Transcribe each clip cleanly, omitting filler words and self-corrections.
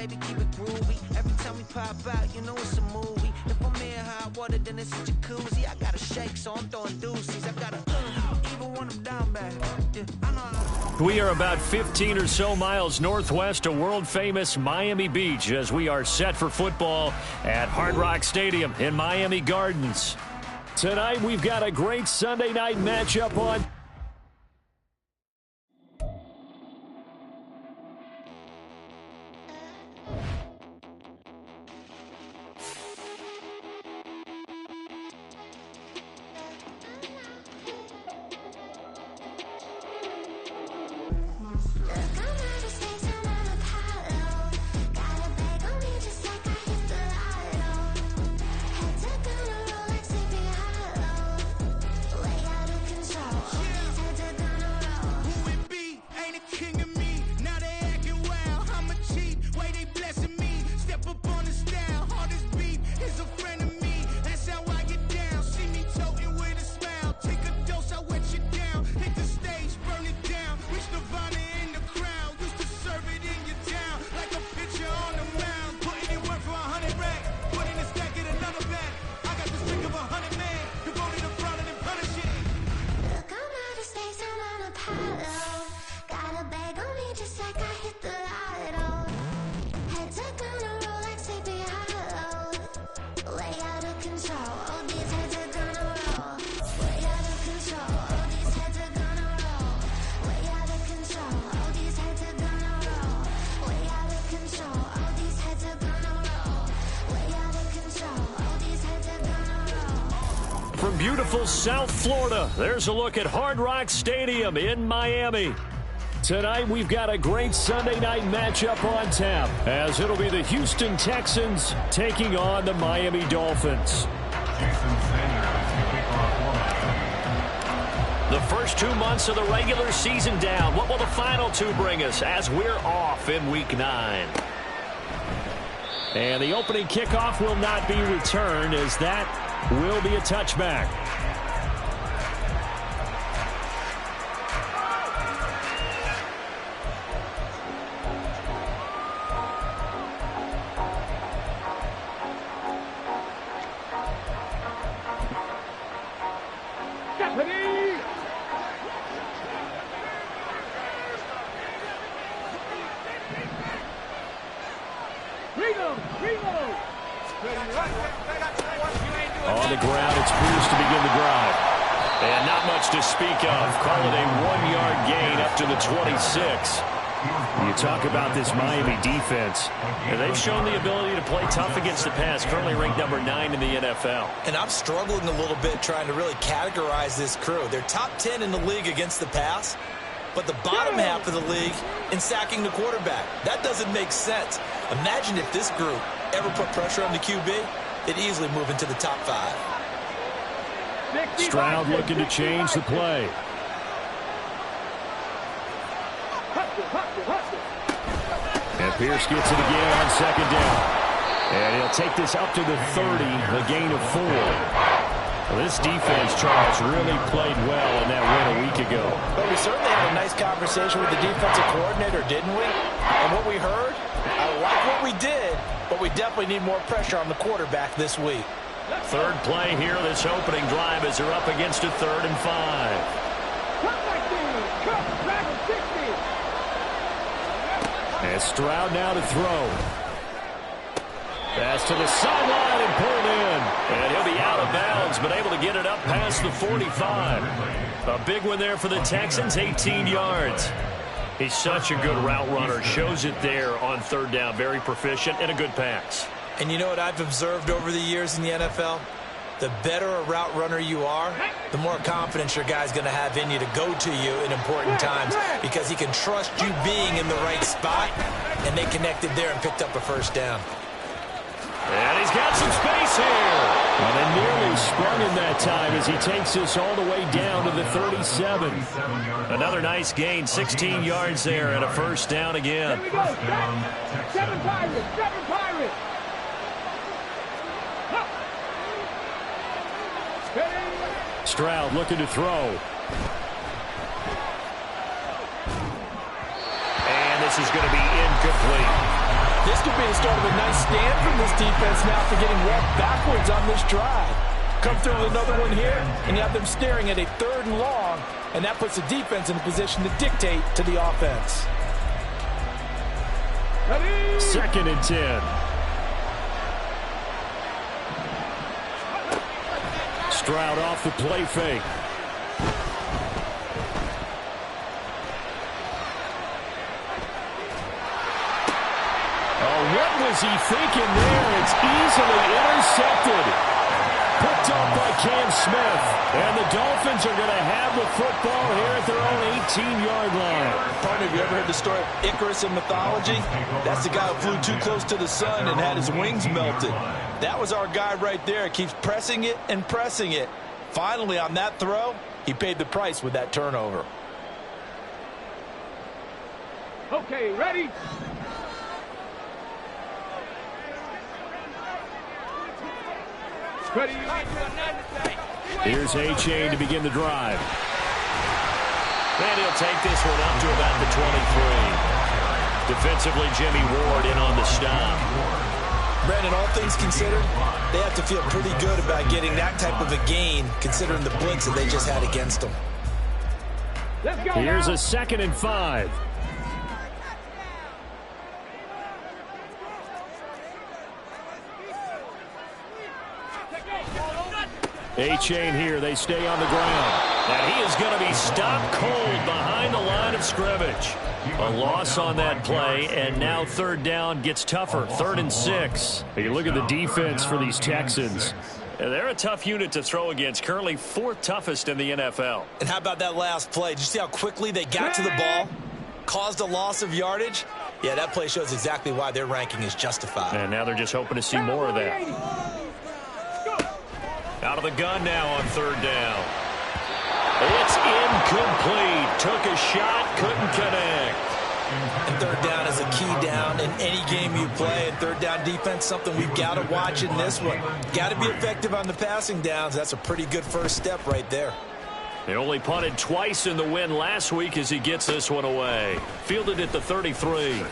baby, keep it groovy. Every time we pop out, you know it's a movie. If I'm in hot water, then it's a jacuzzi. I gotta shake, so I'm throwing deuces. I gotta even when I'm down bad. Yeah, I know. We are about 15 or so miles northwest of world-famous Miami Beach as we are set for football at Hard Rock Stadium in Miami Gardens. Tonight, we've got a great Sunday night matchup on. From beautiful South Florida, there's a look at Hard Rock Stadium in Miami. Tonight, we've got a great Sunday night matchup on tap, as it'll be the Houston Texans taking on the Miami Dolphins. The first 2 months of the regular season down. What will the final two bring us as we're off in Week 9? And the opening kickoff will not be returned, as that will be a touchback. On the ground, it's Bruce to begin the drive. And not much to speak of. Call it a 1-yard gain up to the 26. You talk about this Miami defense. And they've shown the ability to play tough against the pass, currently ranked number 9 in the NFL. And I'm struggling a little bit trying to really categorize this crew. They're top 10 in the league against the pass, but the bottom half of the league in sacking the quarterback. That doesn't make sense. Imagine if this group ever put pressure on the QB, they'd easily move into the top 5. Stroud looking to change the play. And Pierce gets it again on second down. And he'll take this up to the 30, a gain of 4. Well, this defense, Charles, really played well in that win a week ago. But we certainly had a nice conversation with the defensive coordinator, didn't we? And what we heard, I like what we did, but we definitely need more pressure on the quarterback this week. Third play here, this opening drive as they're up against a 3rd and 5. And Stroud now to throw. Pass to the sideline and pulled in. And he'll be out of bounds, but able to get it up past the 45. A big one there for the Texans, 18 yards. He's such a good route runner. Shows it there on 3rd down. Very proficient and a good pass. And you know what I've observed over the years in the NFL? The better a route runner you are, the more confidence your guy's going to have in you to go to you in important times, because he can trust you being in the right spot, and they connected there and picked up a 1st down. And he's got some space here. And they nearly sprung him that time as he takes this all the way down to the 37. Another nice gain, 16 yards there, and a 1st down again. Here we go, 7 Pirates, 7 Pirates. Stroud looking to throw. And this is going to be incomplete. This could be the start of a nice stand from this defense now after getting walked backwards on this drive. Come through with another one here, and you have them staring at a 3rd and long, and that puts the defense in a position to dictate to the offense. 2nd and 10. Stroud off the play fake. Oh, what was he thinking there? It's easily intercepted. Picked up by Cam Smith. And the Dolphins are going to have the football here at their own 18-yard line. Partner, have you ever heard the story of Icarus in mythology? That's the guy who flew too close to the sun and had his wings melted. That was our guy right there. Keeps pressing it and pressing it. Finally, on that throw, he paid the price with that turnover. Okay, ready? Ready. Here's A-Chain to begin the drive. And he'll take this one up to about the 23. Defensively, Jimmy Ward in on the stop. Brandon, all things considered, they have to feel pretty good about getting that type of a gain, considering the blitz that they just had against them. Let's go. Here's now. a 2nd and 5. A-Chain here. They stay on the ground. And he is going to be stopped cold behind the line of scrimmage. A loss on that play, and now 3rd down gets tougher. 3rd and 6. You look at the defense for these Texans. They're a tough unit to throw against. Currently 4th toughest in the NFL. And how about that last play? Did you see how quickly they got to the ball? Caused a loss of yardage? Yeah, that play shows exactly why their ranking is justified. And now they're just hoping to see more of that. Out of the gun now on 3rd down. It's incomplete. Took a shot, couldn't connect. And 3rd down is a key down in any game you play. And 3rd down defense, something we've got to watch in this one. Got to be effective on the passing downs. That's a pretty good first step right there. They only punted twice in the win last week as he gets this one away. Fielded at the 33.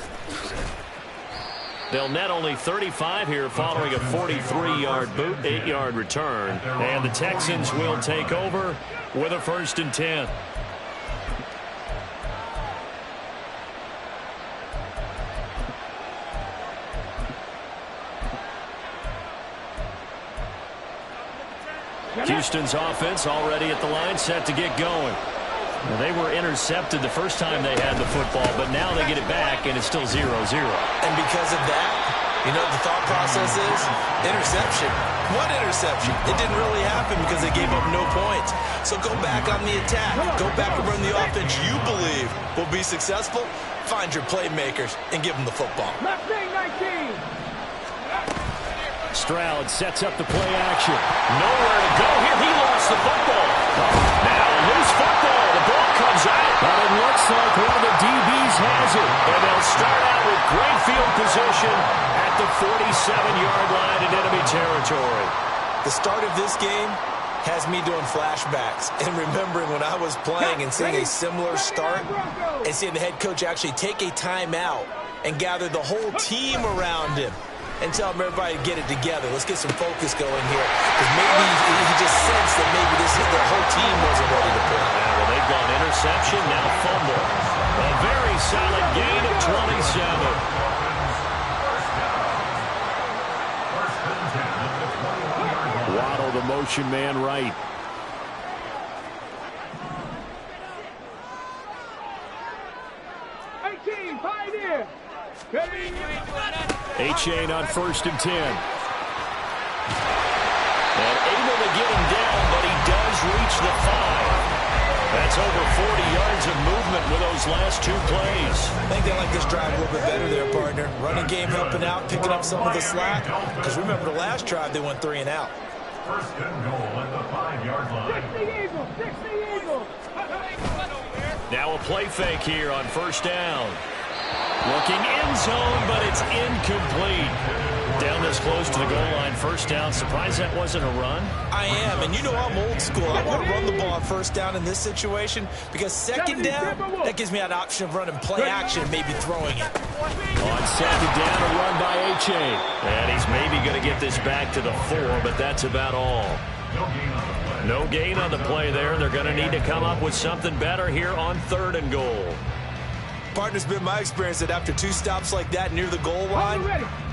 They'll net only 35 here following a 43-yard boot, 8-yard return. And the Texans will take over with a 1st and 10. Houston's offense already at the line, set to get going. Well, they were intercepted the first time they had the football, but now they get it back, and it's still 0-0. And because of that, you know what the thought process is? Interception. What interception? It didn't really happen because they gave up no points. So go back on the attack. Go back and run the offense you believe will be successful. Find your playmakers and give them the football. Left wing 19. Stroud sets up the play action. Nowhere to go here. He lost the football. Now loose football. The ball comes out. But it looks like one of the DBs has it. And they'll start out with great field position at the 47-yard line in enemy territory. The start of this game has me doing flashbacks and remembering when I was playing and seeing a similar start and seeing the head coach actually take a timeout and gather the whole team around him and tell him everybody to get it together. Let's get some focus going here. Because maybe he just sensed that maybe the whole team wasn't ready to play. Yeah, well, they've gone interception, now fumble. A very solid gain of 27. Waddle, the motion man right. A-Chain on 1st and 10. And able to get him down, but he does reach the 5. That's over 40 yards of movement with those last 2 plays. I think they like this drive a little bit better there, partner. Running game helping out, picking up some of the slack. Because remember the last drive, they went 3 and out. 1st and goal at the 5-yard line. 60 Eagles, 60 Eagles. Now a play fake here on 1st down. Looking end zone, but it's incomplete. Down this close to the goal line, 1st down. Surprised that wasn't a run? I am, and you know I'm old school. I want to run the ball on 1st down in this situation because 2nd down, that gives me an option of running play action, maybe throwing it. On 2nd down, a run chain. And he's maybe going to get this back to the 4, but that's about all. No gain on the play there. They're going to need to come up with something better here on 3rd and goal. Partner's been my experience that after 2 stops like that near the goal line,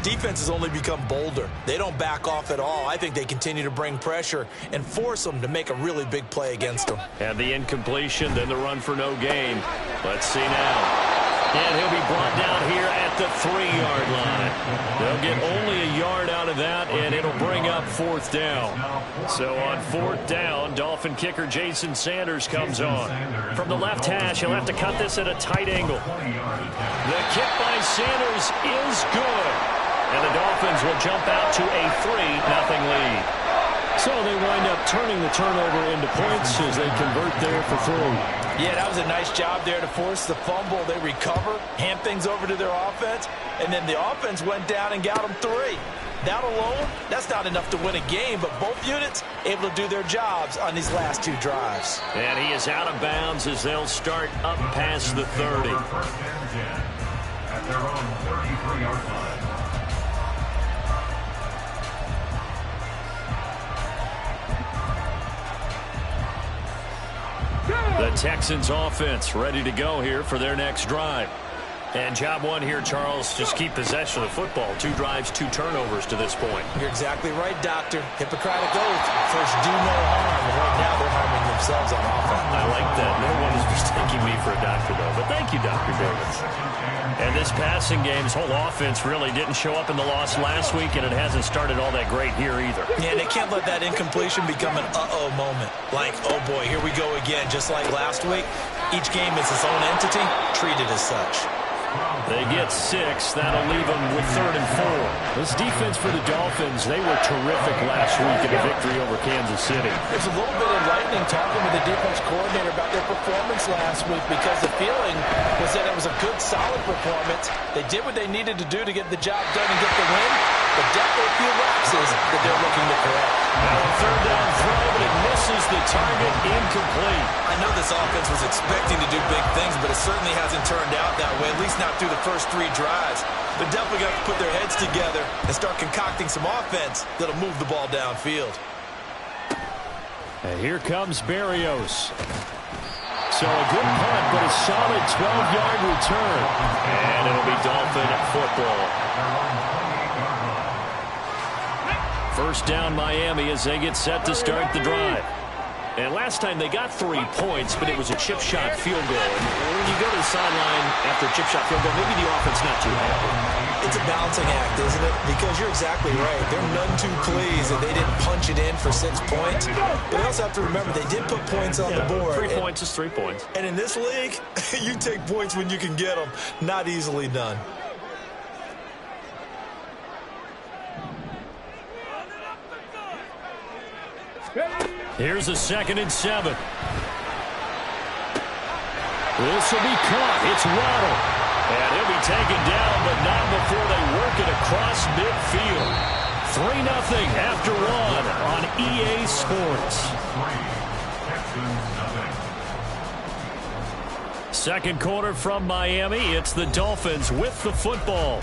defenses only become bolder. They don't back off at all. I think they continue to bring pressure and force them to make a really big play against them. And the incompletion, then the run for no gain. Let's see now. And he'll be brought down here at the 3-yard line. They'll get only a yard out of that, and it'll bring up 4th down. So on 4th down, Dolphin kicker Jason Sanders comes on. From the left hash, he'll have to cut this at a tight angle. The kick by Sanders is good. And the Dolphins will jump out to a 3-0 lead. So they wind up turning the turnover into points as they convert there for 3. Yeah, that was a nice job there to force the fumble. They recover, hand things over to their offense, and then the offense went down and got them 3. That alone, that's not enough to win a game, but both units able to do their jobs on these last 2 drives. And he is out of bounds as they'll start up past the 30. At their own 33-yard line. The Texans offense ready to go here for their next drive. And job 1 here, Charles, just keep possession of the football. 2 drives, 2 turnovers to this point. You're exactly right, Doctor. Hippocratic oath. First, do no harm. And right now, they're harming themselves on offense. I like that. No one is mistaking me for a doctor, though. But thank you, Dr. Davis. And this passing game's whole offense really didn't show up in the loss last week, and it hasn't started all that great here either. Yeah, they can't let that incompletion become an uh-oh moment. Like, oh boy, here we go again. Just like last week, each game is its own entity, treated as such. They get 6. That'll leave them with 3rd and 4. This defense for the Dolphins, they were terrific last week in a victory over Kansas City. It's a little bit enlightening talking with the defense coordinator about their performance last week because the feeling was that it was a good, solid performance. They did what they needed to do to get the job done and get the win, but definitely a few lapses that they're looking to correct. Now a 3rd down throw, but it misses the target, incomplete. I know this offense was expecting to do big things, but it certainly hasn't turned out that way, at least not through the first 3 drives. They're definitely going to put their heads together and start concocting some offense that'll move the ball downfield. And here comes Berrios. So a good punt, but a solid 12-yard return. And it'll be Dolphin football. 1st down Miami as they get set to start the drive. And last time they got 3 points, but it was a chip shot field goal. And when you go to the sideline after a chip shot field goal, maybe the offense not too happy. It's a balancing act, isn't it? Because you're exactly right. They're none too pleased that they didn't punch it in for 6 points. But they also have to remember they did put points on the board. 3 points is 3 points. And in this league, you take points when you can get them. Not easily done. Here's a 2nd and 7. This will be caught. It's Waddle. And he'll be taken down, but not before they work it across midfield. 3-0 after 1 on EA Sports. 2nd quarter from Miami. It's the Dolphins with the football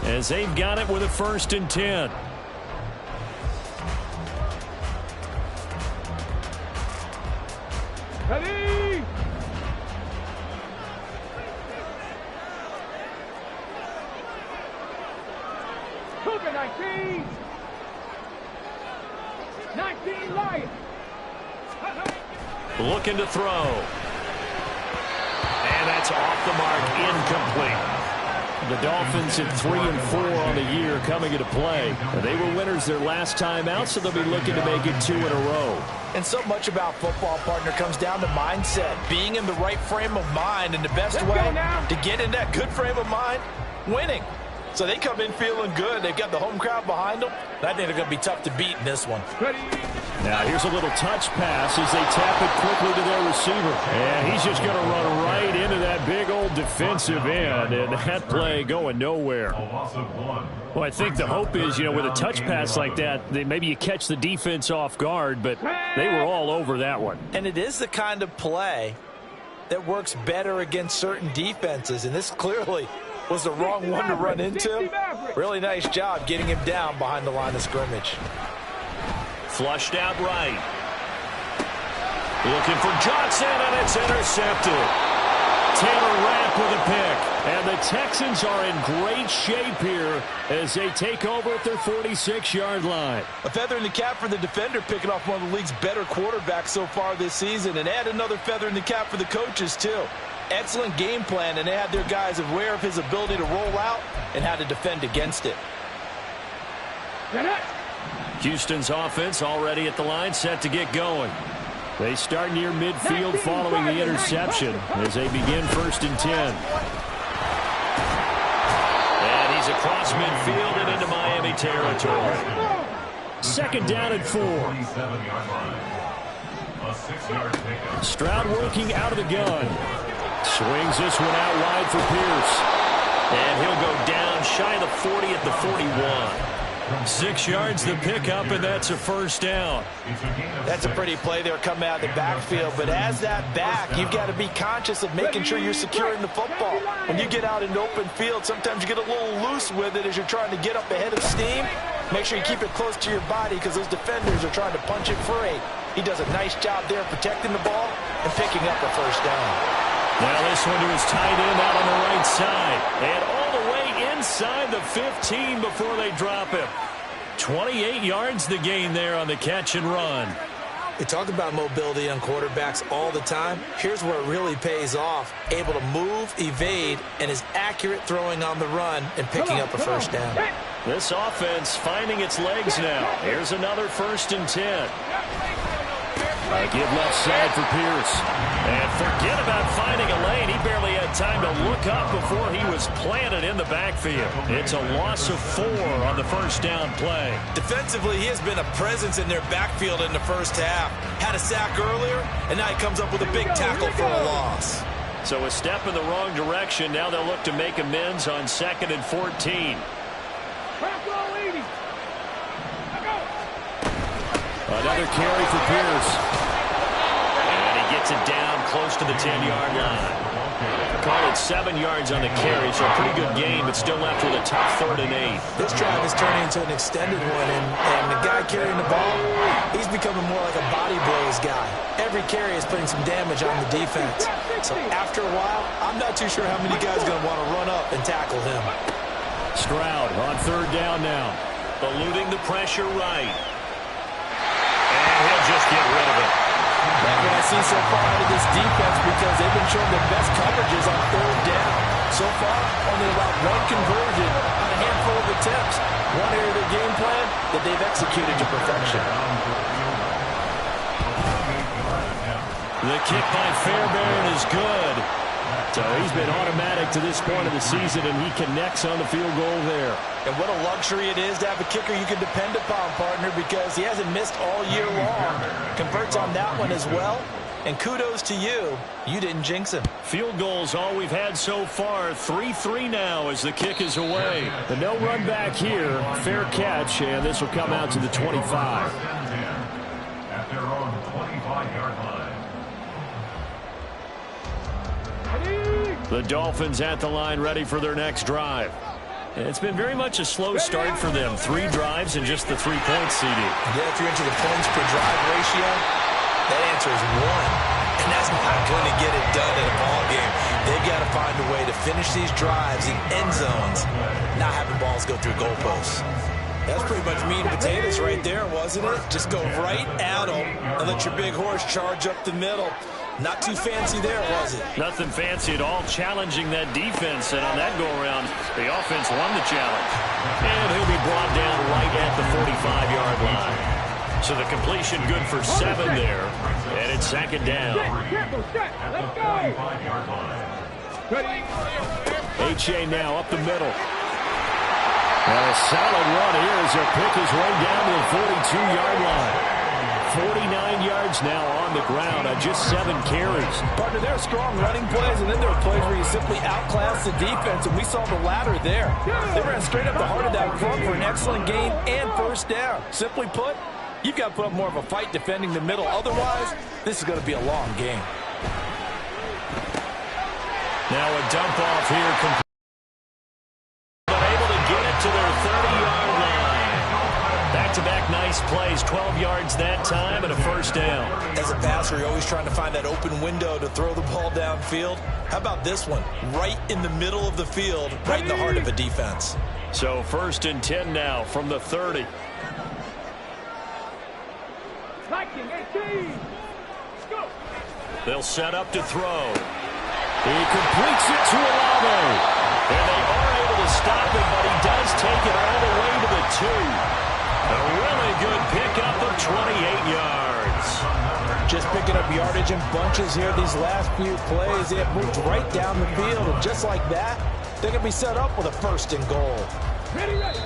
as they've got it with a 1st and 10. Ready! Cougar 19! 19 Lions! Looking to throw. And that's off the mark, incomplete. The Dolphins at 3 and 4 on the year coming into play. They were winners their last time out, so they'll be looking to make it 2 in a row. And so much about football, partner, comes down to mindset. Being in the right frame of mind, and the best way to get in that good frame of mind, winning. So they come in feeling good. They've got the home crowd behind them. I think they're going to be tough to beat in this one. Now here's a little touch pass as they tap it quickly to their receiver. And he's just going to run right into that big old defensive end. And that play going nowhere. Well, I think the hope is, with a touch pass like that, maybe you catch the defense off guard, but they were all over that one. And it is the kind of play that works better against certain defenses. And this clearly was the wrong one to run into. Really nice job getting him down behind the line of scrimmage. Flushed out right. Looking for Johnson, and it's intercepted. Taylor Rapp with a pick. And the Texans are in great shape here as they take over at their 46-yard line. A feather in the cap for the defender, picking off one of the league's better quarterbacks so far this season. And add another feather in the cap for the coaches, too. Excellent game plan, and they had their guys aware of his ability to roll out and how to defend against it. Houston's offense already at the line, set to get going. They start near midfield following the interception as they begin 1st and 10. And he's across midfield and into Miami territory. 2nd down and 4. Stroud working out of the gun. Swings this one out wide for Pierce. And he'll go down shy of the 40 at the 41. 6 yards the pickup, and that's a 1st down. That's a pretty play there coming out of the backfield, but as that back, you've got to be conscious of making sure you're securing the football. When you get out in open field, sometimes you get a little loose with it as you're trying to get up ahead of steam. Make sure you keep it close to your body because those defenders are trying to punch it free. He does a nice job there protecting the ball and picking up a 1st down. Now this one to his tight end out on the right side. And all the way inside the 15 before they drop him. 28 yards the gain there on the catch and run. We talk about mobility on quarterbacks all the time. Here's where it really pays off. Able to move, evade, and is accurate throwing on the run and picking up a 1st down. This offense finding its legs now. Here's another 1st and 10. Give left side for Pierce. And forget about finding a lane. He barely had time to look up before he was planted in the backfield. It's a loss of 4 on the 1st down play. Defensively, he has been a presence in their backfield in the 1st half. Had a sack earlier, and now he comes up with a big tackle for a loss. So a step in the wrong direction. Now they'll look to make amends on 2nd and 14. Another carry for Pierce. And he gets it down close to the 10-yard line. Call it 7 yards on the carry, so a pretty good game, but still left with a tough 3rd and 8. This drive is turning into an extended one, and the guy carrying the ball, he's becoming more like a body blows guy. Every carry is putting some damage on the defense. So after a while, I'm not too sure how many guys are going to want to run up and tackle him. Stroud on 3rd down now. Eluding the pressure right. He'll just get rid of it. That's what I see so far out of this defense because they've been showing their best coverages on 3rd down. So far, only about 1 conversion on a handful of attempts. One area of their game plan that they've executed to perfection. The kick by Fairbairn is good. So he's been automatic to this point of the season, and he connects on the field goal there. And what a luxury it is to have a kicker you can depend upon, partner, because he hasn't missed all year long. Converts on that one as well. And kudos to you. You didn't jinx him. Field goals all we've had so far. 3-3 now as the kick is away. The no run back here. Fair catch, and this will come out to the 25. At their own 25-yard line. The Dolphins at the line ready for their next drive. It's been very much a slow start for them. 3 drives and just the 3-point CD. Yeah, if you're into the points per drive ratio, that answer is 1. And that's not going to get it done in a ball game. They've got to find a way to finish these drives in end zones, not having balls go through goalposts. That's pretty much meat and potatoes right there, wasn't it? Just go right at them and let your big horse charge up the middle. Not too fancy there, was it? Nothing fancy at all, challenging that defense. And on that go-around, the offense won the challenge. And he'll be brought down right at the 45-yard line. So the completion good for 7 there. And it's 2nd down. H.A. now up the middle. And a solid run here as their pick is way down to the 42-yard line. 49 yards now on the ground on just 7 carries. Partner, there are strong running plays, and then there are plays where you simply outclass the defense, and we saw the latter there. They ran straight up the heart of that front for an excellent gain and 1st down. Simply put, you've got to put up more of a fight defending the middle. Otherwise, this is going to be a long game. Now a dump off here. 30-yard line. Back-to-back nice plays, 12 yards that time and a first down. As a passer, you're always trying to find that open window to throw the ball downfield. How about this one? Right in the middle of the field, right in the heart of a defense. So 1st and 10 now from the 30. 18. Go. They'll set up to throw. He completes it to Olave. And they are able to stop him, but he does take it all the way to the 2. A really good pickup of 28 yards. Just picking up yardage in bunches here these last few plays. They have moved right down the field, and just like that, they're going to be set up with a 1st and goal. Ready, ready.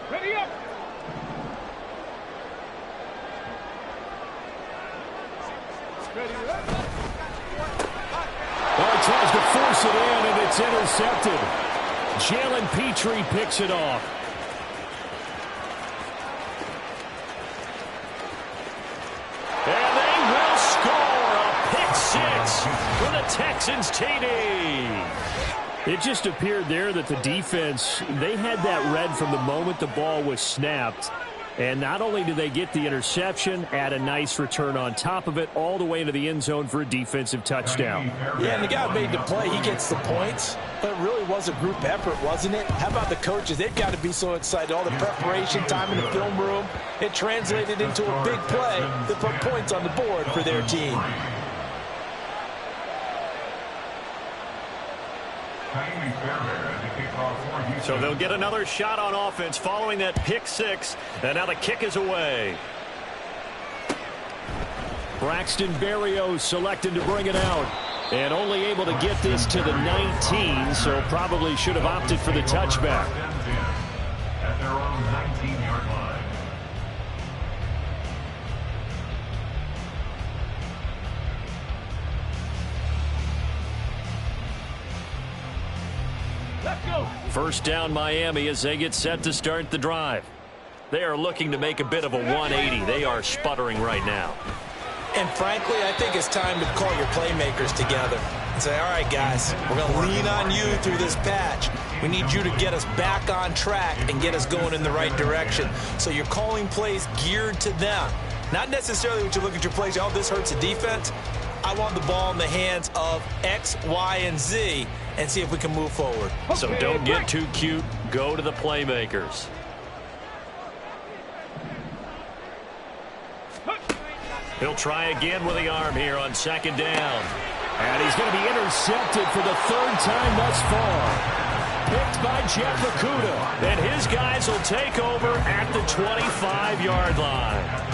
Ready up. Ready up. Well, he tries to force it in, and it's intercepted. Jalen Petrie picks it off. And they will score a pick 6 for the Texans TD. It just appeared there that the defense, they had that read from the moment the ball was snapped. And not only did they get the interception, add a nice return on top of it, all the way into the end zone for a defensive touchdown. Yeah, and the guy made the play. He gets the points. But it really was a group effort, wasn't it? How about the coaches? They've got to be so excited. All the preparation time in the film room, it translated into a big play that put points on the board for their team. So they'll get another shot on offense following that pick 6. And now the kick is away. Braxton Berrios selected to bring it out. And only able to get this to the 19, so probably should have opted for the touchback. At their own 19-yard line. Let's go. First down Miami as they get set to start the drive. They are looking to make a bit of a 180. They are sputtering right now. And frankly, I think it's time to call your playmakers together and say, all right, guys, we're going to lean on you through this patch. We need you to get us back on track and get us going in the right direction. So you're calling plays geared to them. Not necessarily when you look at your plays, oh, this hurts the defense. I want the ball in the hands of X, Y, and Z and see if we can move forward. So don't get too cute. Go to the playmakers. He'll try again with the arm here on 2nd down. And he's going to be intercepted for the 3rd time thus far. Picked by Jeff Okudah. And his guys will take over at the 25-yard line.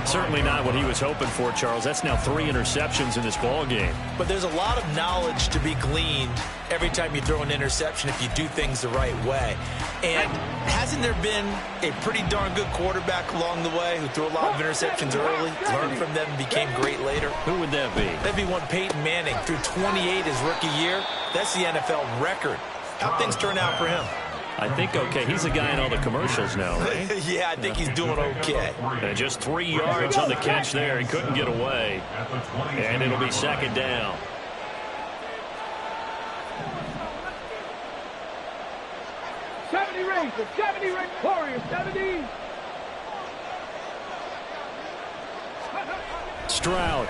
Certainly not what he was hoping for, Charles. That's now 3 interceptions in this ball game. But there's a lot of knowledge to be gleaned every time you throw an interception if you do things the right way. And hasn't there been a pretty darn good quarterback along the way who threw a lot of interceptions early, learned from them, and became great later? Who would that be? That'd be one Peyton Manning. Threw 28 his rookie year. That's the NFL record. How'd things turn out for him? I think okay. He's the guy in all the commercials now, right? Yeah, I think he's doing okay. And just 3 yards on the catch there. He couldn't get away. And it'll be 2nd down. The 70 ring Warriors, 70. Stroud.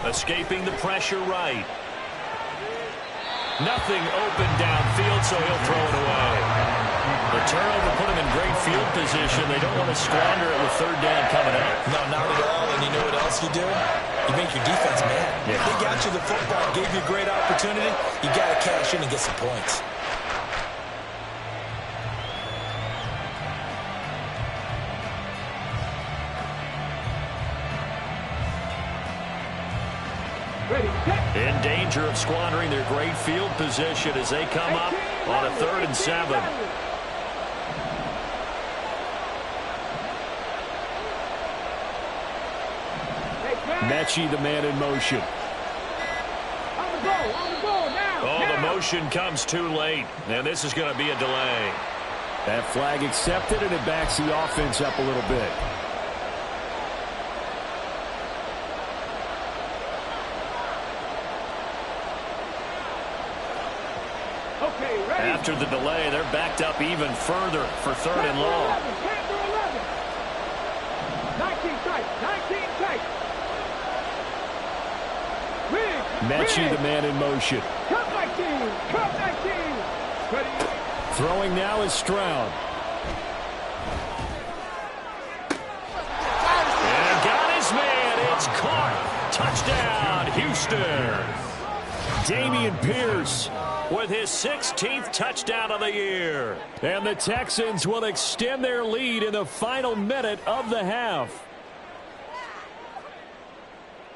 Escaping the pressure right. Nothing open downfield, so he'll throw it away. The turnover put him in great field position. They don't want to squander it with 3rd down coming up. No, not at all. And you know what else you do? You make your defense mad. Yeah. They got you the football, gave you a great opportunity. You got to cash in and get some points. In danger of squandering their great field position as they come up on a 3rd and 7. Mechie, the man in motion. Oh, the motion comes too late, and this is going to be a delay. That flag accepted, and it backs the offense up a little bit. Okay, ready? After the delay, they're backed up even further for 3rd and long. 19 tight. 19 tight. Mechie, the man in motion. Cut 19. Cut 19. Ready? Throwing now is Stroud. And got his man. It's caught. Touchdown, Houston. Dameon Pierce with his 16th touchdown of the year. And the Texans will extend their lead in the final minute of the half.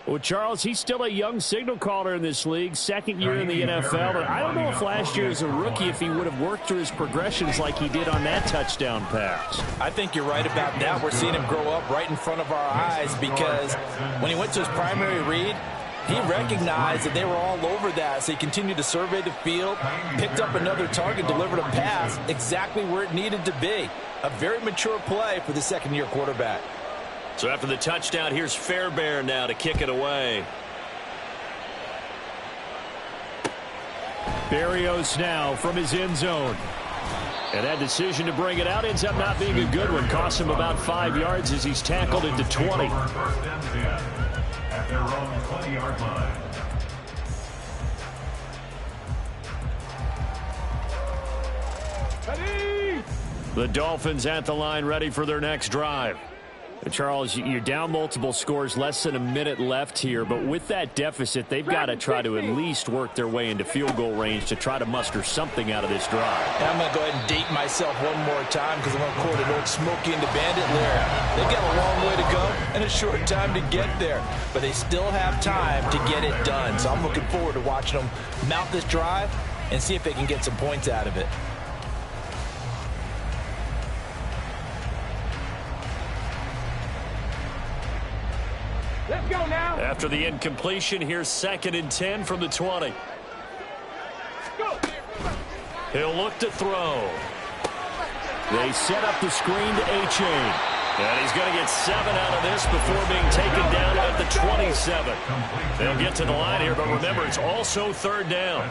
Well, Charles, he's still a young signal caller in this league, 2nd year in the NFL. But I don't know if last year as a rookie, if he would have worked through his progressions like he did on that touchdown pass. I think you're right about that. We're seeing him grow up right in front of our eyes because when he went to his primary read, he recognized that they were all over that, so he continued to survey the field, picked up another target, delivered a pass exactly where it needed to be. A very mature play for the 2nd-year quarterback. So after the touchdown, here's Fairbairn now to kick it away. Berrios now from his end zone. And that decision to bring it out ends up not being a good one. Costs him about 5 yards as he's tackled into 20. At their own 20-yard line. Ready? The Dolphins at the line, ready for their next drive. Charles, you're down multiple scores, less than a minute left here, but with that deficit, they've got to try to at least work their way into field goal range to try to muster something out of this drive. And I'm going to go ahead and date myself one more time because I'm going to quote an old Smokey and the Bandit lyric. They've got a long way to go and a short time to get there, but they still have time to get it done. So I'm looking forward to watching them mount this drive and see if they can get some points out of it. Let's go now. After the incompletion, here's 2nd and 10 from the 20. Go. He'll look to throw. They set up the screen to A-Chain. And he's going to get 7 out of this before being taken down at the 27. They'll get to the line here, but remember, it's also 3rd down.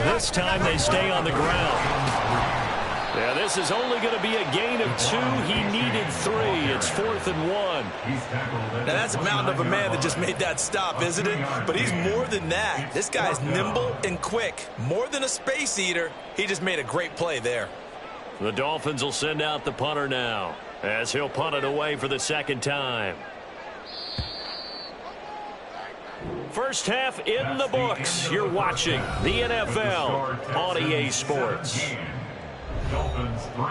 This time they stay on the ground. Yeah, this is only going to be a gain of 2. He needed 3. It's 4th and 1. Now, that's a mountain of a man that just made that stop, isn't it? But he's more than that. This guy's nimble and quick. More than a space eater. He just made a great play there. The Dolphins will send out the punter now as he'll punt it away for the 2nd time. First half in the books. You're watching the NFL on EA Sports. Dolphins 3.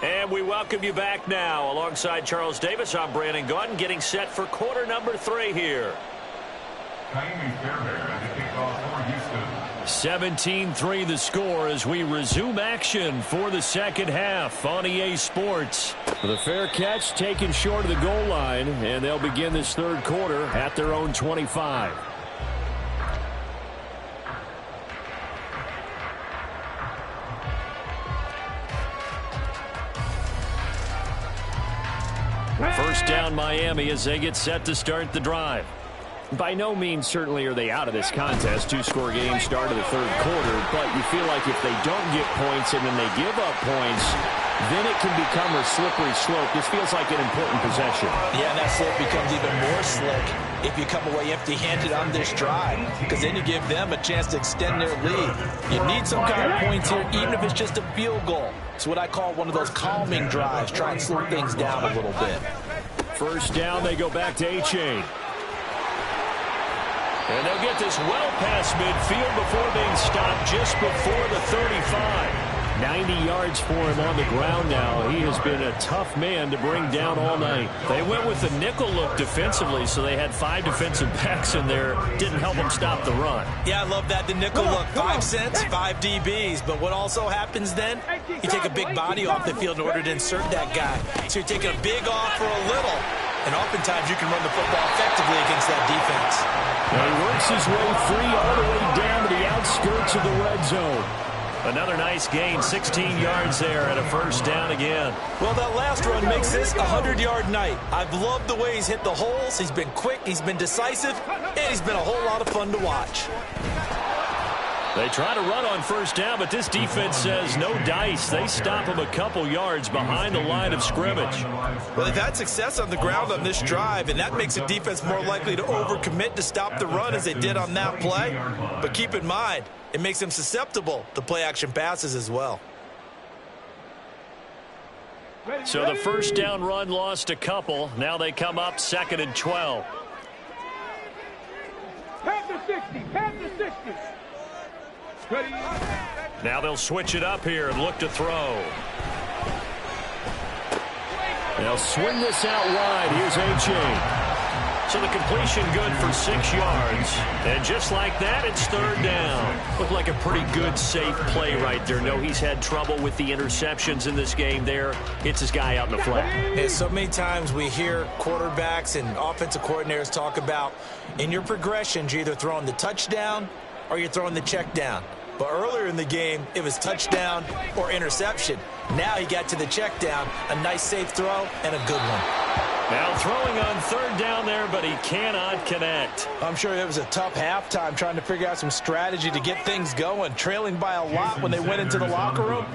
And we welcome you back now. Alongside Charles Davis, I'm Brandon Gaudin, getting set for quarter number 3 here. Fairbairn at the kickoff for Houston. 17-3 the score as we resume action for the 2nd half on EA Sports. The fair catch taken short of the goal line, and they'll begin this 3rd quarter at their own 25. First down Miami as they get set to start the drive. By no means certainly are they out of this contest. 2-score game start of the 3rd quarter, but you feel like if they don't get points and then they give up points, then it can become a slippery slope. This feels like an important possession. Yeah, and that slope becomes even more slick if you come away empty-handed on this drive, because then you give them a chance to extend their lead. You need some kind of points here, even if it's just a field goal. It's what I call one of those calming drives. Try and slow things down a little bit. First down, they go back to A-Chain. And they'll get this well past midfield before being stopped just before the 35. 90 yards for him on the ground now. He has been a tough man to bring down all night. They went with the nickel look defensively, so they had 5 defensive backs in there. Didn't help them stop the run. Yeah, I love that, the nickel look. 5 cents, 5 DBs. But what also happens then, you take a big body off the field in order to insert that guy. So you're taking a big off for a little. And oftentimes you can run the football effectively against that defense. And he works his way free all the way down to the outskirts of the red zone. Another nice gain, 16 yards there and a first down again. Well, that last run makes this a 100-yard night. I've loved the way he's hit the holes. He's been quick, he's been decisive, and he's been a whole lot of fun to watch. They try to run on first down, but this defense says no dice. They stop him a couple yards behind the line of scrimmage. Well, they've had success on the ground on this drive, and that makes the defense more likely to overcommit to stop the run as they did on that play. But keep in mind, it makes them susceptible to play-action passes as well. So the first down run lost a couple. Now they come up 2nd and 12. Panther 60, Panther 60. Ready. Now they'll switch it up here and look to throw. They'll swing this out wide. Here's A.J. So the completion good for 6 yards. And just like that, it's 3rd down. Looked like a pretty good, safe play right there. No, he's had trouble with the interceptions in this game there. Hits his guy out in the flat. Yeah, so many times we hear quarterbacks and offensive coordinators talk about in your progressions, you're either throwing the touchdown or you're throwing the check down. But earlier in the game, it was touchdown or interception. Now he got to the check down, a nice safe throw, and a good one. Now throwing on 3rd down there, but he cannot connect. I'm sure it was a tough halftime trying to figure out some strategy to get things going, trailing by a lot when they went into the locker room.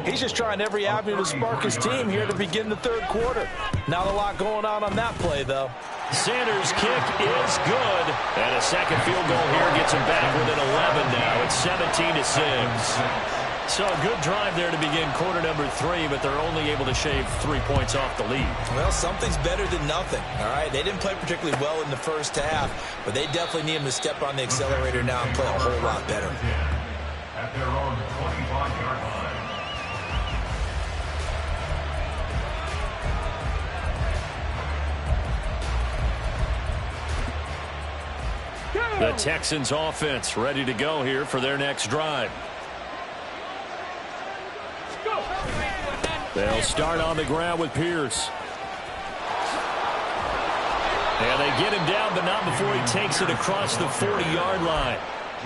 He's just trying every avenue to spark his team here to begin the 3rd quarter. Not a lot going on that play, though. Sanders' kick is good. And a second field goal here gets him back within 11 now. It's 17-6. So a good drive there to begin quarter number 3, but they're only able to shave 3 points off the lead. Well, something's better than nothing, all right? They didn't play particularly well in the first half, but they definitely need him to step on the accelerator now and play a whole lot better. At their own 25-yard line. The Texans offense ready to go here for their next drive. They'll start on the ground with Pierce. And they get him down, but not before he takes it across the 40-yard line.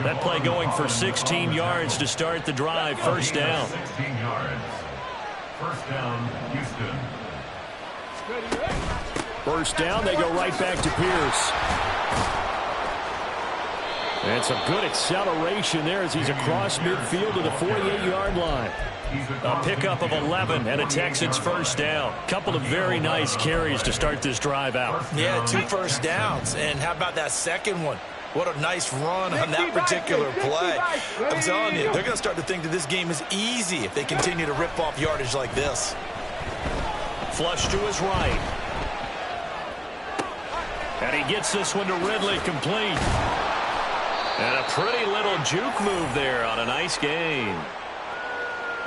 That play going for 16 yards to start the drive. First down. 16 yards. First down, Houston. First down, they go right back to Pierce. And some good acceleration there as he's across midfield to the 48-yard line. A pickup of 11 and a Texans first down. Couple of very nice carries to start this drive out. Yeah, 2 first downs. And how about that second one? What a nice run on that particular play. I'm telling you, they're going to start to think that this game is easy if they continue to rip off yardage like this. Flush to his right. And he gets this one to Ridley, complete. And a pretty little juke move there on a nice gain.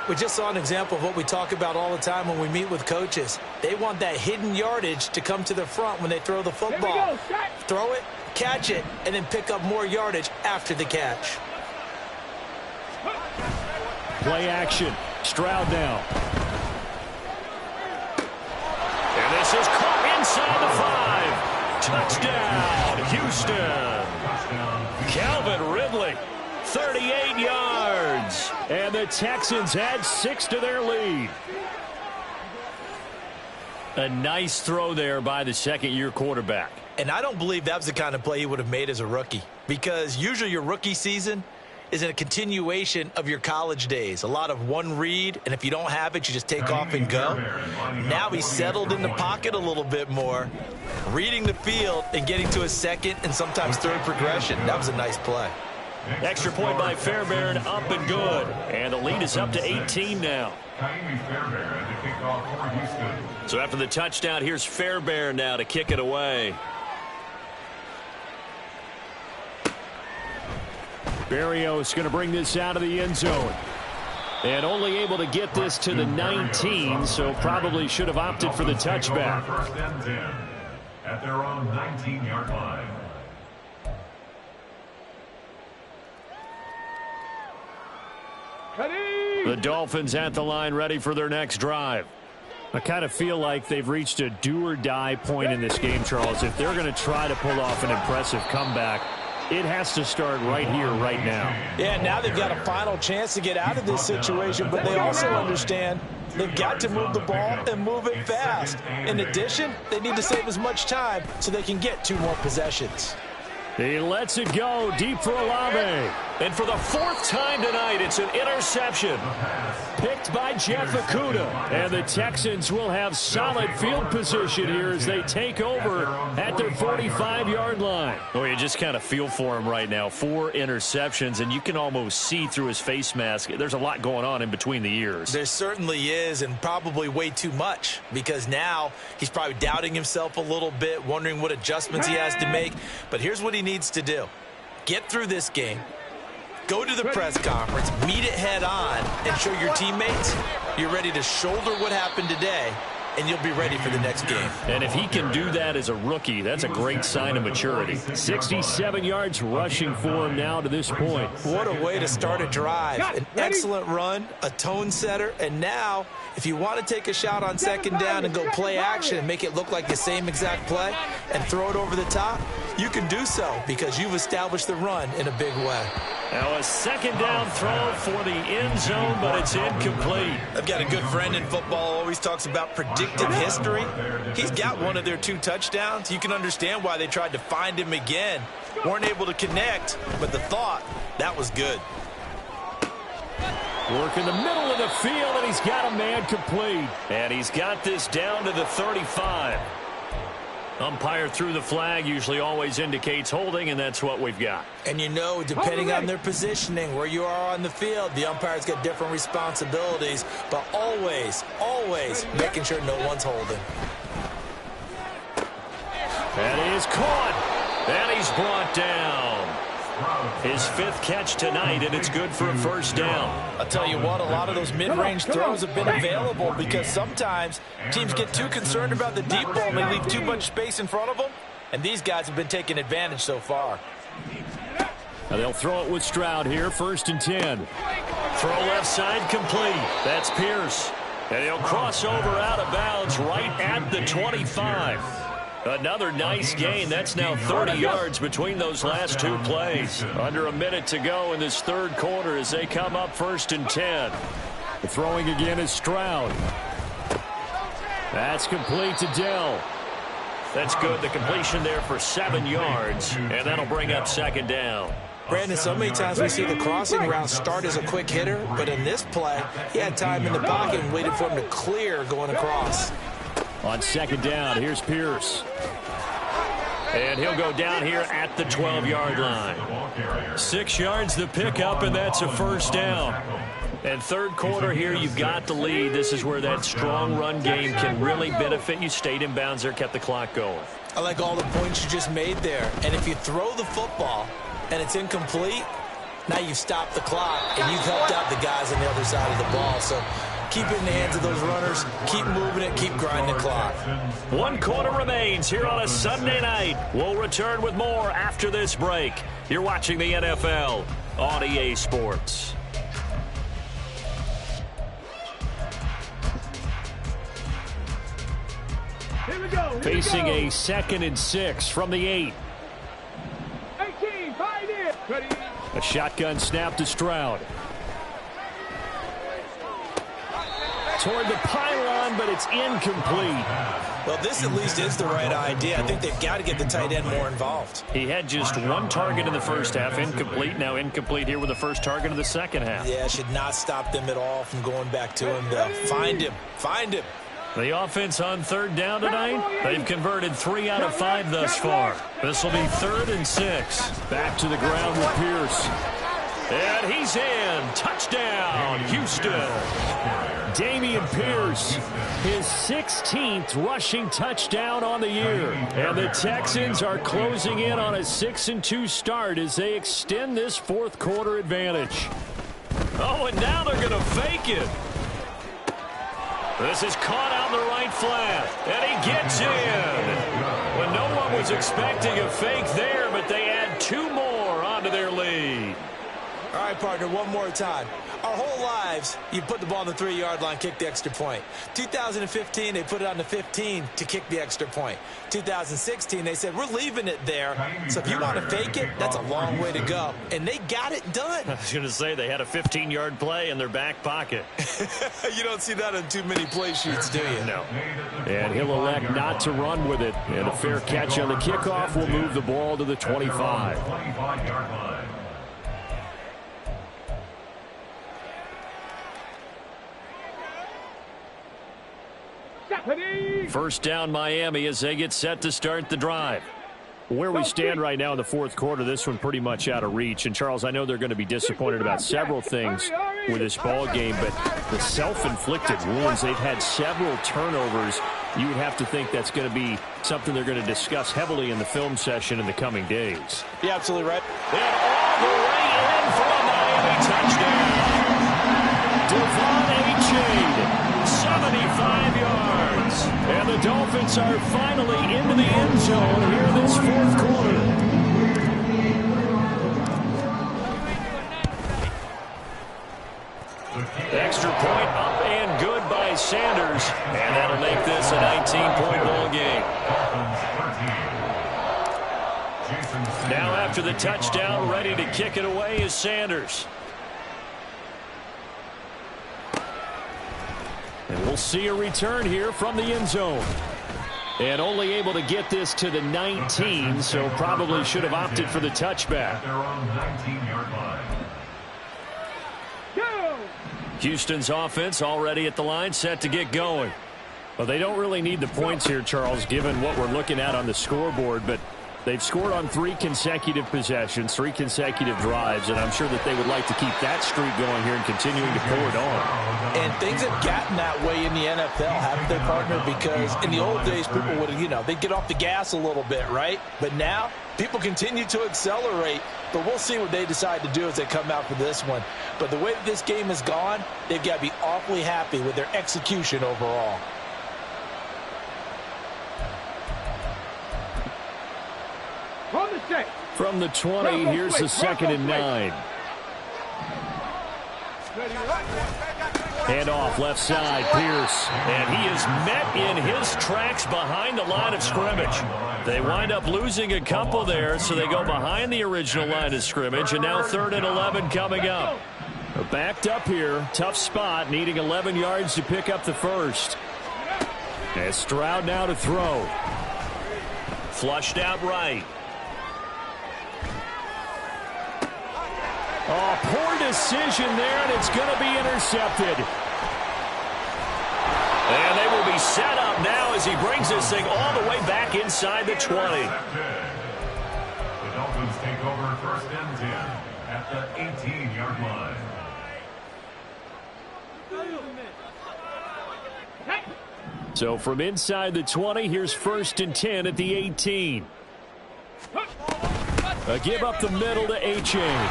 We just saw an example of what we talk about all the time when we meet with coaches. They want that hidden yardage to come to the front when they throw the football. Throw it, catch it, and then pick up more yardage after the catch. Play action. Stroud now. And this is caught inside the 5. Touchdown, Houston. Calvin Ridley. 38 yards. And the Texans add 6 to their lead. A nice throw there by the second-year quarterback. And I don't believe that was the kind of play he would have made as a rookie, because usually your rookie season is a continuation of your college days. A lot of one read, and if you don't have it, you just take off and go. Now he's settled in the pocket a little bit more, reading the field and getting to his second and sometimes third progression. That was a nice play. Extra point by Fairbairn, up and good. And the lead is up to 18 now. So after the touchdown, here's Fairbairn now to kick it away. Berrios going to bring this out of the end zone. And only able to get this to the 19, so probably should have opted for the touchback. First and 10 at their own 19-yard line. The Dolphins at the line, ready for their next drive. I kind of feel like they've reached a do-or-die point in this game, Charles. If they're going to try to pull off an impressive comeback, it has to start right here, right now. Yeah, now they've got a final chance to get out of this situation, but they also understand they've got to move the ball and move it fast. In addition, they need to save as much time so they can get 2 more possessions. He lets it go deep for Olave. And for the 4th time tonight, it's an interception. Picked by Jeff Okudah. And the Texans will have solid field position here as they take over at their 45-yard line. Oh, you just kind of feel for him right now. 4 interceptions, and you can almost see through his face mask. There's a lot going on in between the ears. There certainly is, and probably way too much, because now he's probably doubting himself a little bit, wondering what adjustments he has to make. But here's what he needs to do. Get through this game. Go to the press conference, meet it head on, and show your teammates you're ready to shoulder what happened today, and you'll be ready for the next game. And if he can do that as a rookie, that's a great sign of maturity. 67 yards rushing for him now to this point. What a way to start a drive. An excellent run, a tone setter, and now if you want to take a shot on 2nd down and go play action and make it look like the same exact play and throw it over the top, you can do so because you've established the run in a big way. Now a 2nd down throw for the end zone, but it's incomplete. I've got a good friend in football, always talks about predictive history. He's got one of their 2 touchdowns. You can understand why they tried to find him again. Weren't able to connect, but the thought, that was good. Work in the middle of the field, and he's got a man complete. And he's got this down to the 35. Umpire threw the flag, usually always indicates holding, and that's what we've got. And you know, depending on their positioning, where you are on the field, the umpire's got different responsibilities, but always, always making sure no one's holding. That is caught, and he's brought down. His 5th catch tonight, and it's good for a 1st down. I'll tell you what, a lot of those mid-range throws have been available because sometimes teams get too concerned about the deep ball and they leave too much space in front of them, and these guys have been taking advantage so far. Now they'll throw it with Stroud here, 1st and 10. Throw left side complete. That's Pierce. And he'll cross over out of bounds right at the 25. Another nice gain. That's now 30 yards between those last 2 plays. Under a minute to go in this 3rd quarter as they come up 1st and 10. The throwing again is Stroud. That's complete to Dell. That's good. The completion there for 7 yards, and that'll bring up 2nd down. Brandon, so many times we see the crossing route start as a quick hitter, but in this play, he had time in the pocket and waited for him to clear going across. On 2nd down, here's Pierce. And he'll go down here at the 12-yard line. 6 yards the pickup, and that's a 1st down. And 3rd quarter here, you've got the lead. This is where that strong run game can really benefit you. Stayed in bounds there, kept the clock going. I like all the points you just made there. And if you throw the football and it's incomplete, now you've stopped the clock and you've helped out the guys on the other side of the ball. So keep it in the hands of those runners. Keep moving it. Keep grinding the clock. 1 quarter remains here on a Sunday night. We'll return with more after this break. You're watching the NFL on EA Sports. Here we go. Facing a 2nd and 6 from the 8. 18, 5 in. Ready. A shotgun snap to Stroud. Toward the pylon, but it's incomplete. Well, this at least is the right idea. I think they've got to get the tight end more involved. He had just 1 target in the 1st half, incomplete. Now incomplete here with the 1st target of the 2nd half. Yeah, should not stop them at all from going back to him, though. Find him. Find him. The offense on 3rd down tonight, they've converted 3 out of 5 thus far. This will be 3rd and 6. Back to the ground with Pierce. And he's in. Touchdown, Houston. Dameon Pierce, his 16th rushing touchdown on the year. And the Texans are closing in on a 6-2 start as they extend this 4th quarter advantage. Oh, and now they're going to fake it. This is caught out in the right flat, and he gets in. When no one was expecting a fake there, but they add 2 more onto their lead. All right, partner, one more time. All Our whole lives, you put the ball on the 3-yard line, kick the extra point. 2015, they put it on the 15 to kick the extra point. 2016, they said, we're leaving it there. So if you want to fake it, that's a long way to go. And they got it done. I was going to say they had a 15-yard play in their back pocket. You don't see that on too many play sheets, do you? No. And he'll elect not to run with it. And a fair catch on the kickoff will move the ball to the 25. 25-yard line. First down, Miami, as they get set to start the drive. Where we stand right now in the fourth quarter, this one pretty much out of reach. And, Charles, I know they're going to be disappointed about several things with this ball game, but the self-inflicted wounds, they've had several turnovers. You would have to think that's going to be something they're going to discuss heavily in the film session in the coming days. You're absolutely right. And all the way in for a Miami touchdown. Devon A. 75 yards. And the Dolphins are finally into the end zone here in this fourth quarter. Extra point up and good by Sanders. And that'll make this a 19-point ball game. Now after the touchdown, ready to kick it away is Sanders. And we'll see a return here from the end zone. And only able to get this to the 19, so probably should have opted for the touchback. Houston's offense already at the line, set to get going. Well, they don't really need the points here, Charles, given what we're looking at on the scoreboard, but they've scored on 3 consecutive possessions, 3 consecutive drives, and I'm sure that they would like to keep that streak going here and continuing to pull it on. And things have gotten that way in the NFL, haven't they, partner? Because in the old days, people would, they'd get off the gas a little bit, right? But now, people continue to accelerate, but we'll see what they decide to do as they come out for this one. But the way that this game has gone, they've got to be awfully happy with their execution overall. From the 20, here's the 2nd and 9. Hand off left side, Pierce. And he is met in his tracks behind the line of scrimmage. They wind up losing a couple there, so they go behind the original line of scrimmage, and now 3rd and 11 coming up. Backed up here, tough spot, needing 11 yards to pick up the first. And Stroud now to throw. Flushed out right. Oh, poor decision there, and it's going to be intercepted. And they will be set up now as he brings this thing all the way back inside the 20. The Dolphins take over 1st and 10 at the 18-yard line. So from inside the 20, here's 1st and 10 at the 18. A give up the middle to A-Chain.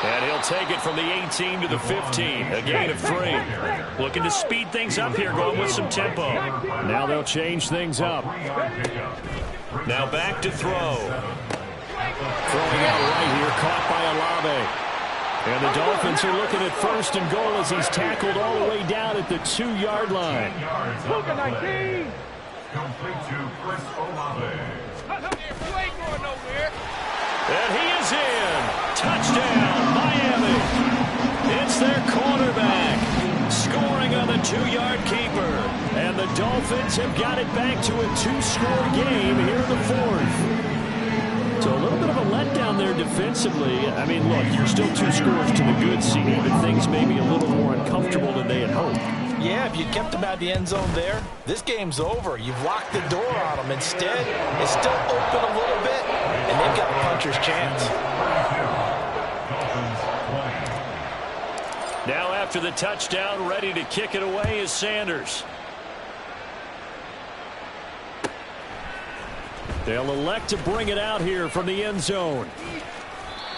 And he'll take it from the 18 to the 15. A gain of 3. Looking to speed things up here, going with some tempo. Now they'll change things up. Now back to throw. Throwing out right here, caught by Olave. And the Dolphins are looking at 1st and goal as he's tackled all the way down at the 2-yard line. Complete to Chris Olave. And he is in. Touchdown, Miami. It's their quarterback scoring on the 2-yard keeper. And the Dolphins have got it back to a 2-score game here in the 4th. So a little bit of a letdown there defensively. I mean, look, you're still 2 scores to the good, CD, but things may be a little more uncomfortable than they had hoped. Yeah, if you kept them out of the end zone there, this game's over. You've locked the door on them. Instead, it's still open a little bit, and they've got a puncher's chance. Now after the touchdown, ready to kick it away is Sanders. They'll elect to bring it out here from the end zone.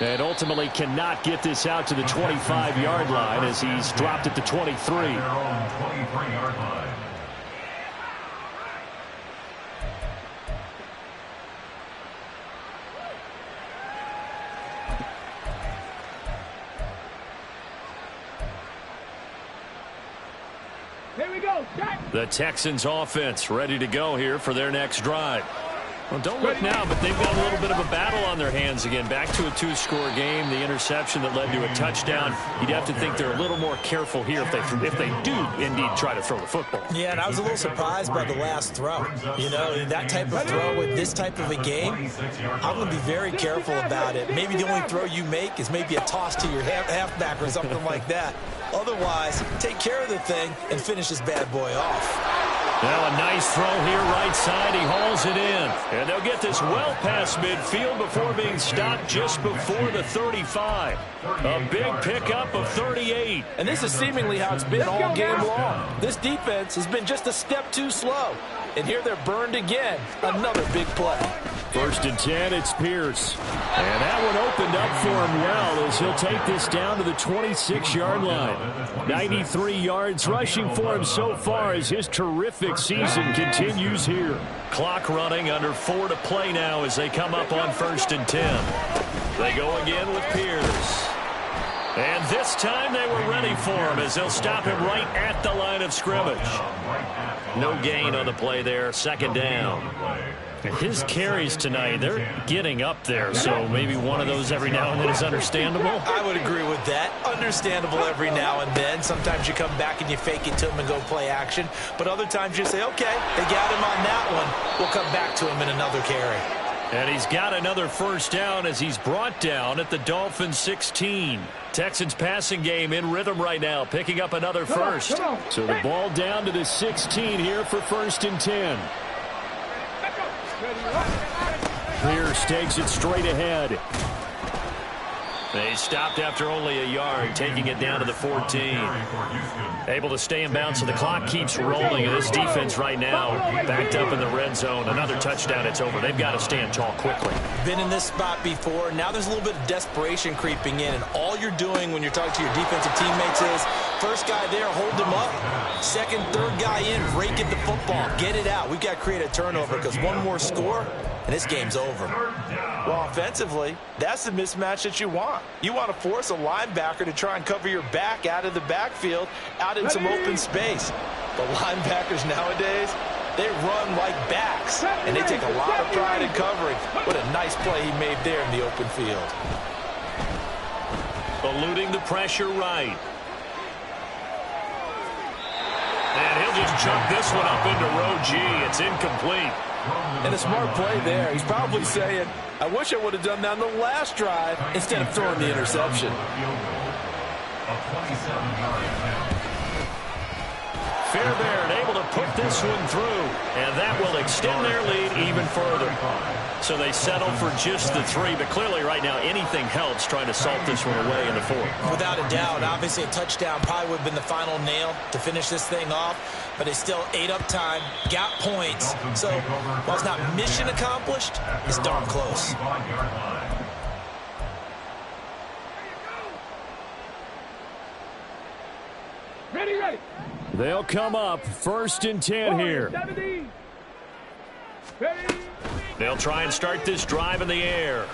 And ultimately cannot get this out to the 25-yard line as he's dropped at the 23. Their own 23-yard line. Here we go. The Texans offense ready to go here for their next drive. Well, don't look now, but they've got a little bit of a battle on their hands again. Back to a 2-score game. The interception that led to a touchdown. You'd have to think they're a little more careful here if they do indeed try to throw the football. Yeah, and I was a little surprised by the last throw. You know, that type of throw with this type of a game, I'm going to be very careful about it. Maybe the only throw you make is maybe a toss to your halfback or something like that. Otherwise, take care of the thing and finish this bad boy off. Now a nice throw here right side. He hauls it in. And they'll get this well past midfield before being stopped just before the 35. A big pickup of 38. And this is seemingly how it's been all game long. This defense has been just a step too slow. And here they're burned again. Another big play. 1st and 10, it's Pierce. And that one opened up for him well as he'll take this down to the 26-yard line. 93 yards rushing for him so far as his terrific season continues here. Clock running, under 4 to play now as they come up on 1st and 10. They go again with Pierce. And this time they were ready for him as they'll stop him right at the line of scrimmage. No gain on the play there, 2nd down. His carries tonight, they're getting up there, so maybe one of those every now and then is understandable. I would agree with that. Understandable every now and then. Sometimes you come back and you fake it to him and go play action. But other times you say, okay, they got him on that one. We'll come back to him in another carry. And he's got another 1st down as he's brought down at the Dolphins 16. Texans passing game in rhythm right now, picking up another first. So the ball down to the 16 here for 1st and 10. Pierce takes it straight ahead. They stopped after only a yard, taking it down to the 14. Able to stay in bounds, so the clock keeps rolling. And this defense right now backed up in the red zone. Another touchdown, it's over. They've got to stand tall quickly. Been in this spot before. Now there's a little bit of desperation creeping in. And all you're doing when you're talking to your defensive teammates is, first guy there, hold him up. 2nd, 3rd guy in, rake at the football. Get it out. We've got to create a turnover because one more score, and this game's over. Well, offensively, that's the mismatch that you want. You want to force a linebacker to try and cover your back out of the backfield, out in some open space. The linebackers nowadays, they run like backs, and they take a lot of pride in covering. What a nice play he made there in the open field. Eluding the pressure right. And he'll just chuck this one up into row G. It's incomplete. And a smart play there. He's probably saying, I wish I would have done that on the last drive instead of throwing the interception. Fairbairn able to put this one through, and that will extend their lead even further. So they settle for just the 3, but clearly right now anything helps trying to salt this one away in the 4th. Without a doubt, obviously a touchdown probably would have been the final nail to finish this thing off, but they still ate up time, got points. So while it's not mission accomplished, it's darn close. Ready. They'll come up 1st and 10 here. 17. Ready. They'll try and start this drive in the air.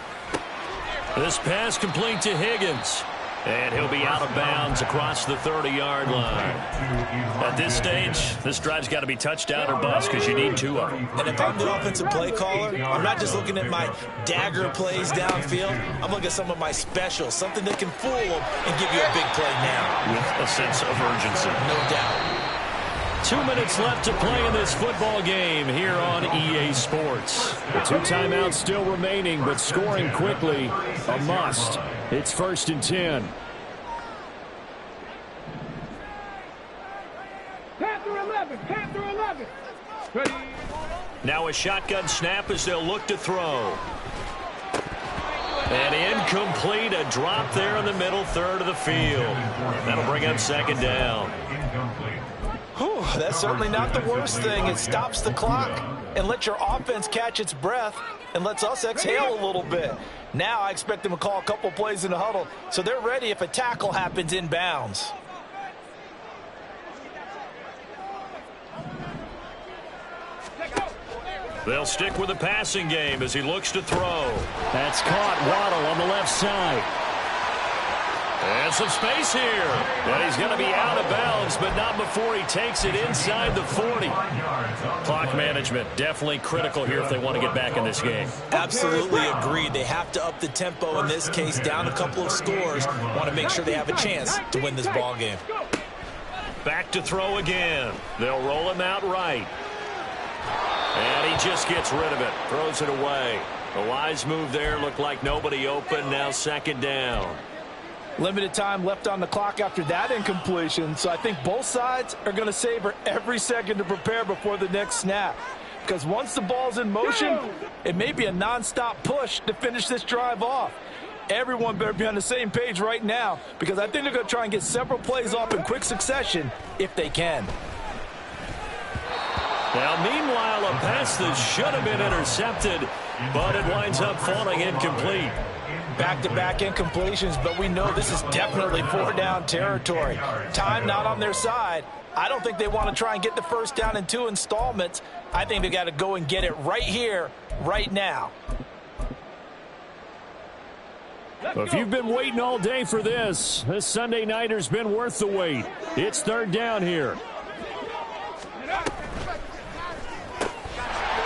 This pass complete to Higgins. And he'll be out of bounds across the 30-yard line. At this stage, this drive's got to be touchdown or bust because you need 2 of them. And if I'm the offensive play caller, I'm not just looking at my dagger plays downfield. I'm looking at some of my specials, something that can fool them and give you a big play now. With a sense of urgency. No doubt. 2 minutes left to play in this football game here on EA Sports. The 2 timeouts still remaining, but scoring quickly, a must. It's 1st and 10. Panther 11. Panther 11. Ready. Now a shotgun snap as they'll look to throw. And incomplete, a drop there in the middle third of the field. That'll bring up 2nd down. Whew, that's certainly not the worst thing. It stops the clock and lets your offense catch its breath and lets us exhale a little bit. Now I expect them to call a couple plays in the huddle so they're ready if a tackle happens inbounds. They'll stick with the passing game as he looks to throw. That's caught. Waddle on the left side. And some space here. And he's going to be out of bounds, but not before he takes it inside the 40. Clock management definitely critical here if they want to get back in this game. Absolutely agreed. They have to up the tempo in this case, down a couple of scores. Want to make sure they have a chance to win this ball game. Back to throw again. They'll roll him out right. And he just gets rid of it. Throws it away. A wise move there. Looked like nobody open. Now second down. Limited time left on the clock after that incompletion, so I think both sides are going to savor every second to prepare before the next snap. Because once the ball's in motion, it may be a nonstop push to finish this drive off. Everyone better be on the same page right now, because I think they're going to try and get several plays off in quick succession if they can. Now, meanwhile, a pass that should have been intercepted, but it winds up falling incomplete. Back-to-back incompletions, but we know this is definitely 4-down territory. Time not on their side. I don't think they want to try and get the first down in 2 installments. I think they got to go and get it right here, right now. If you've been waiting all day for this Sunday nighter's been worth the wait. It's third down here.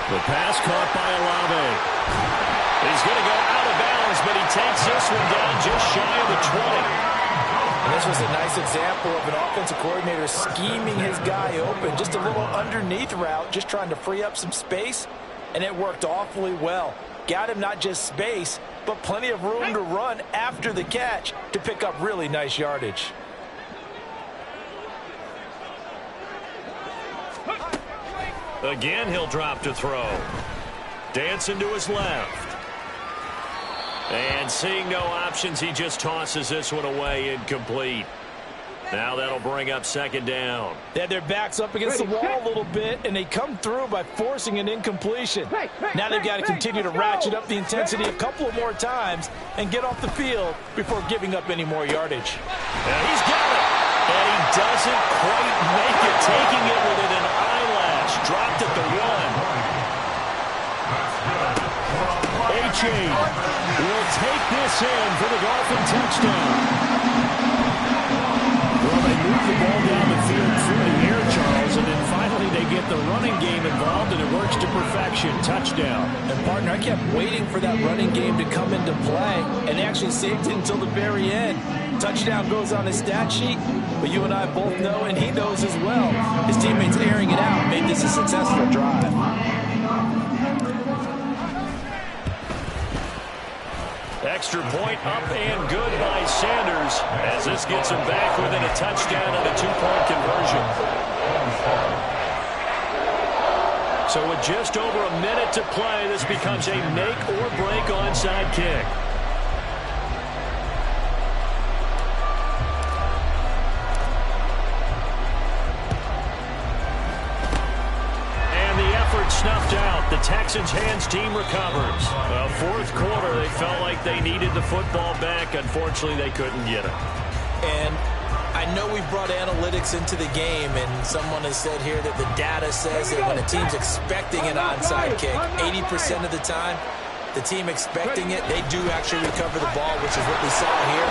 The pass caught by Olave. He's going to go out of bounds, but he takes this one down just shy of the 20. And this was a nice example of an offensive coordinator scheming his guy open. Just a little underneath route, just trying to free up some space, and it worked awfully well. Got him not just space, but plenty of room to run after the catch to pick up really nice yardage. Again, he'll drop to throw. Dancing to his left. And seeing no options, he just tosses this one away, incomplete. Now that'll bring up second down. They had their backs up against the wall a little bit, and they come through by forcing an incompletion. Now they've got to continue to ratchet up the intensity a couple of more times and get off the field before giving up any more yardage. And he's got it. And he doesn't quite make it, taking it within an eyelash. Dropped at the 1. A-Chain will take this in for the Dolphin touchdown. Well, they move the ball down the field through the air, Charles, and then finally they get the running game involved, and it works to perfection. Touchdown. And, partner, I kept waiting for that running game to come into play, and they actually saved it until the very end. Touchdown goes on his stat sheet, but you and I both know, and he knows as well, his teammates airing it out made this a successful drive. Extra point up and good by Sanders as this gets him back within a touchdown and a 2-point conversion. So with just over a minute to play, this becomes a make or break onside kick. Snuffed out. The Texans hands team recovers. Fourth quarter, they felt like they needed the football back. Unfortunately, they couldn't get it. And I know we've brought analytics into the game, and someone has said here that the data says that when a team's expecting an onside kick, 80% of the time, the team expecting it, they do actually recover the ball, which is what we saw here.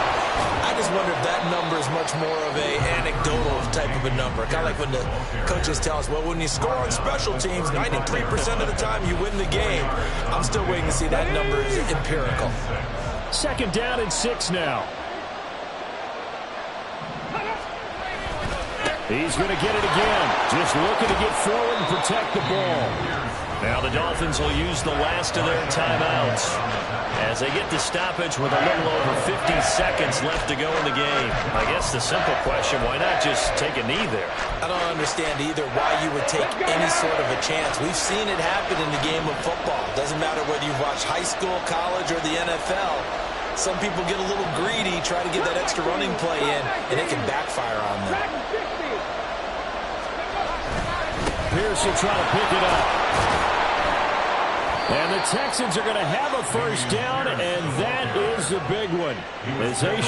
I just wonder if that number is much more of a anecdotal type of a number. Kind of like when the coaches tell us, well, when you score on special teams, 93% of the time you win the game. I'm still waiting to see that number is empirical. Second down and 6 now. He's going to get it again. Just looking to get forward and protect the ball. Now the Dolphins will use the last of their timeouts as they get the stoppage with a little over 50 seconds left to go in the game. I guess the simple question, why not just take a knee there? I don't understand either why you would take any sort of a chance. We've seen it happen in the game of football. Doesn't matter whether you've watched high school, college, or the NFL. Some people get a little greedy, try to get that extra running play in, and it can backfire on them. Pierce will try to pick it up. And the Texans are going to have a first down, and that is the big one. As they